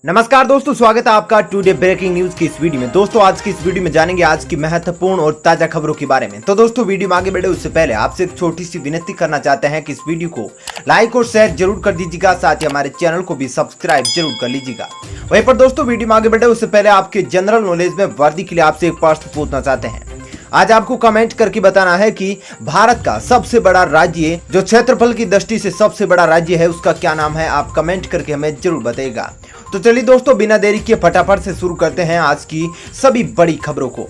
नमस्कार दोस्तों, स्वागत है आपका टुडे ब्रेकिंग न्यूज की इस वीडियो में। दोस्तों आज की इस वीडियो में जानेंगे आज की महत्वपूर्ण और ताजा खबरों के बारे में। तो दोस्तों वीडियो में आगे बढ़े उससे पहले आपसे एक छोटी सी विनती करना चाहते हैं कि इस वीडियो को लाइक और शेयर जरूर कर दीजिएगा, साथ ही हमारे चैनल को भी सब्सक्राइब जरूर कर लीजिएगा। वहीं पर दोस्तों वीडियो में आगे बढ़े उससे पहले आपके जनरल नॉलेज में वर्दी के लिए आपसे एक प्रश्न पूछना चाहते हैं। आज आपको कमेंट करके बताना है कि भारत का सबसे बड़ा राज्य, जो क्षेत्रफल की दृष्टि से सबसे बड़ा राज्य है, उसका क्या नाम है। आप कमेंट करके हमें जरूर बताइएगा। तो चलिए दोस्तों बिना देरी के फटाफट से शुरू करते हैं आज की सभी बड़ी खबरों को।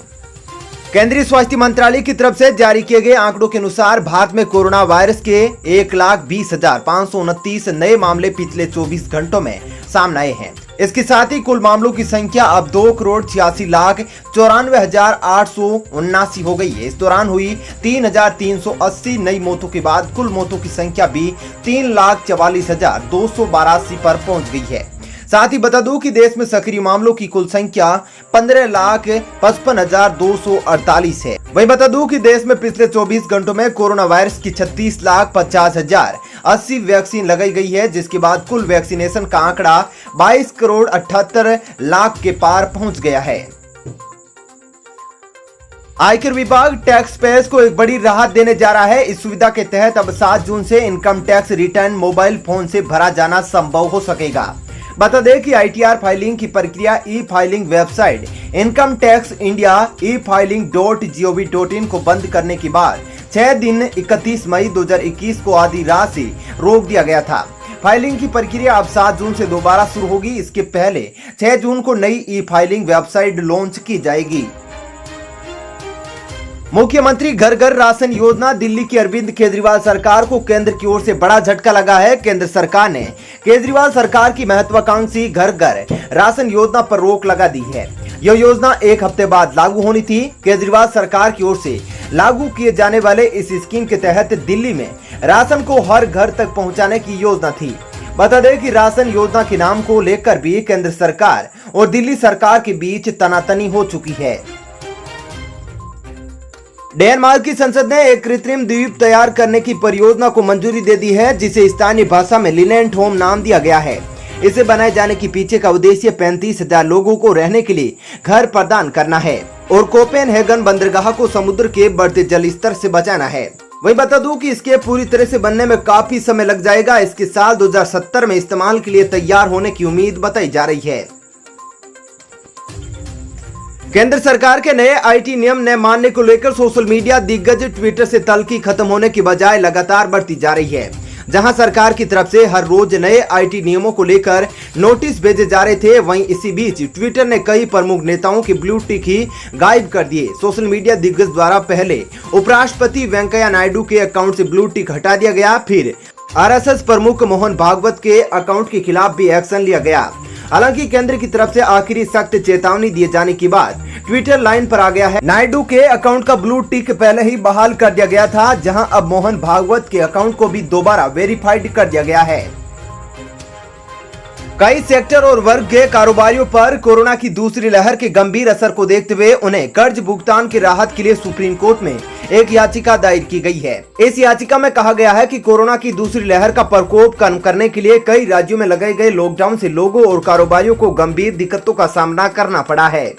केंद्रीय स्वास्थ्य मंत्रालय की तरफ से जारी किए गए आंकड़ों के अनुसार भारत में कोरोना वायरस के 1,20,529 नए मामले पिछले 24 घंटों में सामने आए हैं। इसके साथ ही कुल मामलों की संख्या अब 2,86,94,879 हो गई है। इस दौरान हुई 3,380 नई मौतों के बाद कुल मौतों की संख्या भी 3,44,282 पर पहुंच गई है। साथ ही बता दूं कि देश में सक्रिय मामलों की कुल संख्या 15,55,248 है। वहीं बता दूं कि देश में पिछले 24 घंटों में कोरोना वायरस की 36,50,080 वैक्सीन लगाई गई है, जिसके बाद कुल वैक्सीनेशन का आंकड़ा 22,78,00,000 के पार पहुंच गया है। आयकर विभाग टैक्स पेयर्स को एक बड़ी राहत देने जा रहा है। इस सुविधा के तहत अब 7 जून से income tax return mobile phone से भरा जाना संभव हो सकेगा। बता दें कि ITR फाइलिंग की प्रक्रिया ई filing website income tax India e-filing.gov.in को बंद करने के बाद 6 दिन 31 मई 2021 को आधी रात से रोक दिया गया था। फाइलिंग की प्रक्रिया अब 7 जून से दोबारा शुरू होगी। इसके पहले 6 जून को नई ई फाइलिंग वेबसाइट लॉन्च की जाएगी। मुख्यमंत्री घर घर राशन योजना, दिल्ली की अरविंद केजरीवाल सरकार को केंद्र की ओर से बड़ा झटका लगा है। केंद्र सरकार ने केजरीवाल सरकार की महत्वाकांक्षी घर घर राशन योजना पर रोक लगा दी है। यह योजना एक हफ्ते बाद लागू होनी थी। केजरीवाल सरकार की ओर से लागू किए जाने वाले इस स्कीम के तहत दिल्ली में राशन को हर घर तक पहुंचाने की योजना थी। बता दें कि राशन योजना के नाम को लेकर भी केंद्र सरकार और दिल्ली सरकार के बीच तनातनी हो चुकी है। डेनमार्क की संसद ने एक कृत्रिम द्वीप तैयार करने की परियोजना को मंजूरी दे दी है, जिसे स्थानीय भाषा में लिलेंट होम नाम दिया गया है। इसे बनाए जाने के पीछे का उद्देश्य 35,000 लोगों को रहने के लिए घर प्रदान करना है और कोपेनहेगन बंदरगाह को समुद्र के बढ़ते जल स्तर से बचाना है। वहीं बता दूं कि इसके पूरी तरह से बनने में काफी समय लग जाएगा। इसके साल 2070 में इस्तेमाल के लिए तैयार होने की उम्मीद बताई जा रही है। केंद्र सरकार के नए IT नियम न मानने को लेकर सोशल मीडिया दिग्गज ट्विटर से तल्खी खत्म होने की बजाय लगातार बढ़ती जा रही है। जहां सरकार की तरफ से हर रोज नए IT नियमों को लेकर नोटिस भेजे जा रहे थे, वहीं इसी बीच ट्विटर ने कई प्रमुख नेताओं की ब्लू टिक ही गायब कर दिए। सोशल मीडिया दिग्गज द्वारा पहले उपराष्ट्रपति वेंकैया नायडू के अकाउंट से ब्लू टिक हटा दिया गया, फिर RSS प्रमुख मोहन भागवत के अकाउंट के खिलाफ भी एक्शन लिया गया। हालांकि केंद्र की तरफ से आखिरी सख्त चेतावनी दिए जाने के बाद ट्विटर लाइन पर आ गया है। नायडू के अकाउंट का ब्लू टिक पहले ही बहाल कर दिया गया था, जहां अब मोहन भागवत के अकाउंट को भी दोबारा वेरीफाइड कर दिया गया है। कई सेक्टर और वर्ग के कारोबारियों पर कोरोना की दूसरी लहर के गंभीर असर को देखते हुए उन्हें कर्ज भुगतान की राहत के लिए सुप्रीम कोर्ट में एक याचिका दायर की गई है। इस याचिका में कहा गया है कि कोरोना की दूसरी लहर का प्रकोप कम करने के लिए कई राज्यों में लगाए गए लॉकडाउन से लोगों और कारोबारियों को गंभीर दिक्कतों का सामना करना पड़ा है।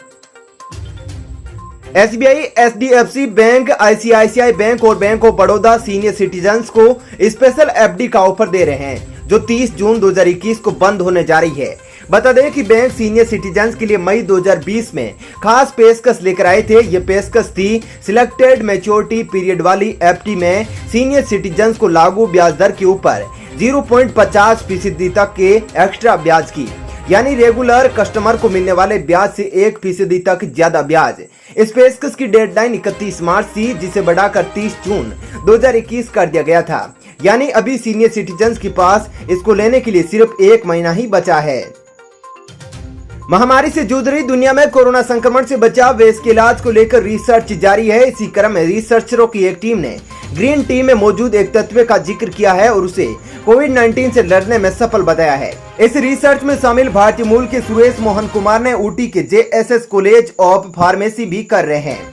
SBI, HDFC bank, ICICI bank और bank of Baroda senior citizens को स्पेशल FD का ऑफर दे रहे हैं, जो 30 जून 2021 को बंद होने जा रही है। बता दें कि बैंक सीनियर सिटीजन्स के लिए मई 2020 में खास पेशकश लेकर आए थे। ये पेशकश थी सिलेक्टेड मैच्योरिटी पीरियड वाली FD में सीनियर सिटीजन्स को लागू ब्याज दर के ऊपर 0.50% तक के एक्स्ट्रा ब्याज की, यानी रेगुलर कस्टमर को मिलने वाले ब्याज से 1% तक ज्यादा ब्याज। इस पेशकश की डेडलाइन 31 मार्च थी, जिसे बढ़ाकर 30 जून 2021 कर दिया गया था। यानी अभी सीनियर सिटीजन्स के पास इसको लेने के लिए सिर्फ 1 महीना ही बचा है। महामारी से जूझ रही दुनिया में कोरोना संक्रमण से बचाव व इसके इलाज को लेकर रिसर्च जारी है। इसी क्रम में रिसर्चरों की एक टीम ने ग्रीन टी में मौजूद एक तत्व का जिक्र किया है और उसे कोविड-19 से लड़ने में सफल बताया है। इस रिसर्च में शामिल भारतीय मूल के सुरेश मोहन कुमार ने ऊटी के JSS कॉलेज ऑफ फार्मेसी भी कर रहे हैं।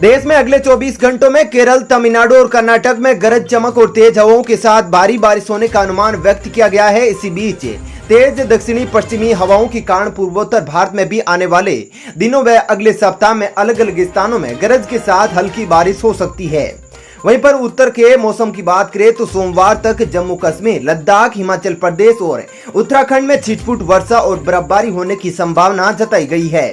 देश में अगले 24 घंटों में केरल, तमिलनाडु और कर्नाटक में गरज चमक और तेज हवाओं के साथ भारी बारिश होने का अनुमान व्यक्त किया गया है। इसी बीच तेज दक्षिणी पश्चिमी हवाओं के कारण पूर्वोत्तर भारत में भी आने वाले दिनों व अगले सप्ताह में अलग अलग स्थानों में गरज के साथ हल्की बारिश हो सकती है। वहीं पर उत्तर के मौसम की बात करें तो सोमवार तक जम्मू कश्मीर, लद्दाख, हिमाचल प्रदेश और उत्तराखंड में छिटपुट वर्षा और बर्फबारी होने की संभावना जताई गई है।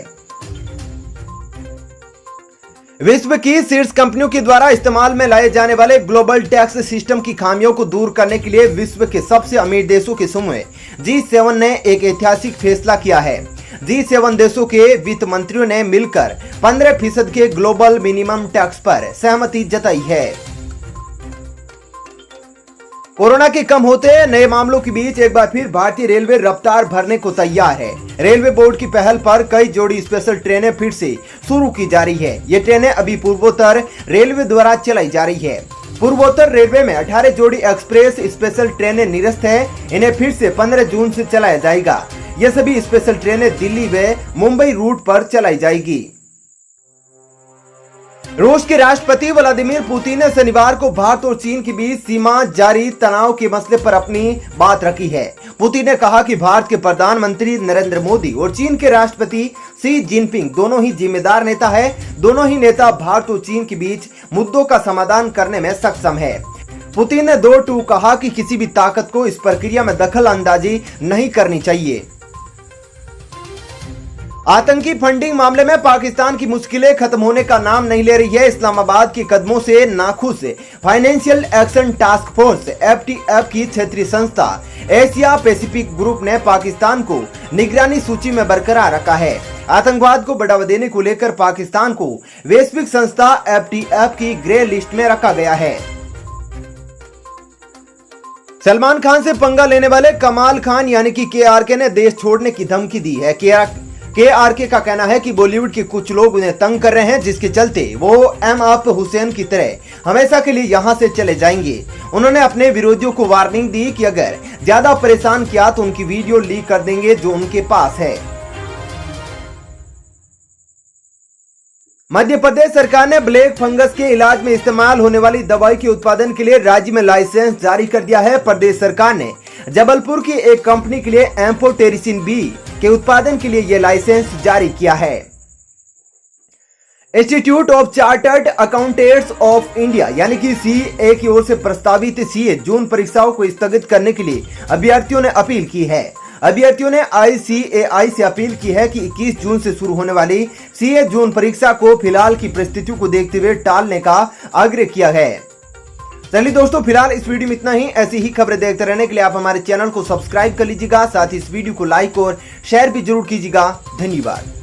विश्व की शीर्ष कंपनियों के द्वारा इस्तेमाल में लाए जाने वाले ग्लोबल टैक्स सिस्टम की खामियों को दूर करने के लिए विश्व के सबसे अमीर देशों के समूह G7 ने एक ऐतिहासिक फैसला किया है। G7 देशों के वित्त मंत्रियों ने मिलकर 15% के ग्लोबल मिनिमम टैक्स पर सहमति जताई है। कोरोना के कम होते नए मामलों के बीच एक बार फिर भारतीय रेलवे रफ्तार भरने को तैयार है। रेलवे बोर्ड की पहल पर कई जोड़ी स्पेशल ट्रेनें फिर से शुरू की जा रही है। ये ट्रेनें अभी पूर्वोत्तर रेलवे द्वारा चलाई जा रही है। पूर्वोत्तर रेलवे में 18 जोड़ी एक्सप्रेस स्पेशल ट्रेनें निरस्त है। इन्हें फिर से 15 जून से चलाया जाएगा। ये सभी स्पेशल ट्रेनें दिल्ली व मुंबई रूट पर चलाई जाएगी। रूस के राष्ट्रपति व्लादिमीर पुतिन ने शनिवार को भारत और चीन के बीच सीमा जारी तनाव के मसले पर अपनी बात रखी है। पुतिन ने कहा कि भारत के प्रधानमंत्री नरेंद्र मोदी और चीन के राष्ट्रपति शी जिनपिंग दोनों ही जिम्मेदार नेता है। दोनों ही नेता भारत और चीन के बीच मुद्दों का समाधान करने में सक्षम है। पुतिन ने 2 कहा कि किसी भी ताकत को इस प्रक्रिया में दखल अंदाजी नहीं करनी चाहिए। आतंकी फंडिंग मामले में पाकिस्तान की मुश्किलें खत्म होने का नाम नहीं ले रही है। इस्लामाबाद के कदमों से नाखुश financial action task force FATF की क्षेत्रीय संस्था एशिया पैसिफिक ग्रुप ने पाकिस्तान को निगरानी सूची में बरकरार रखा है। आतंकवाद को बढ़ावा देने को लेकर पाकिस्तान को वैश्विक संस्था FATF की ग्रे लिस्ट में रखा गया है। सलमान खान से पंगा लेने वाले कमाल खान यानी कि KRK ने देश छोड़ने की धमकी दी है। KRK का कहना है कि बॉलीवुड के कुछ लोग उन्हें तंग कर रहे हैं, जिसके चलते वो M हुसैन की तरह हमेशा के लिए यहां से चले जाएंगे। उन्होंने अपने विरोधियों को वार्निंग दी कि अगर ज्यादा परेशान किया तो उनकी वीडियो लीक कर देंगे जो उनके पास है। मध्य प्रदेश सरकार ने ब्लैक फंगस के इलाज में इस्तेमाल होने वाली दवाई के उत्पादन के लिए राज्य में लाइसेंस जारी कर दिया है। प्रदेश सरकार ने जबलपुर की एक कंपनी के लिए एम्फोटेरिसिन B के उत्पादन के लिए यह लाइसेंस जारी किया है। Institute of chartered accountants of India यानी कि CA की ओर से प्रस्तावित CA जून परीक्षाओं को स्थगित करने के लिए अभ्यर्थियों ने अपील की है। अभ्यर्थियों ने ICAI से अपील की है कि 21 जून से शुरू होने वाली CA जून परीक्षा को फिलहाल की परिस्थितियों को देखते हुए टालने का आग्रह किया है। चलिए दोस्तों, फिलहाल इस वीडियो में इतना ही। ऐसी ही खबरें देखते रहने के लिए आप हमारे चैनल को सब्सक्राइब कर लीजिएगा। साथ ही इस वीडियो को लाइक और शेयर भी जरूर कीजिएगा। धन्यवाद।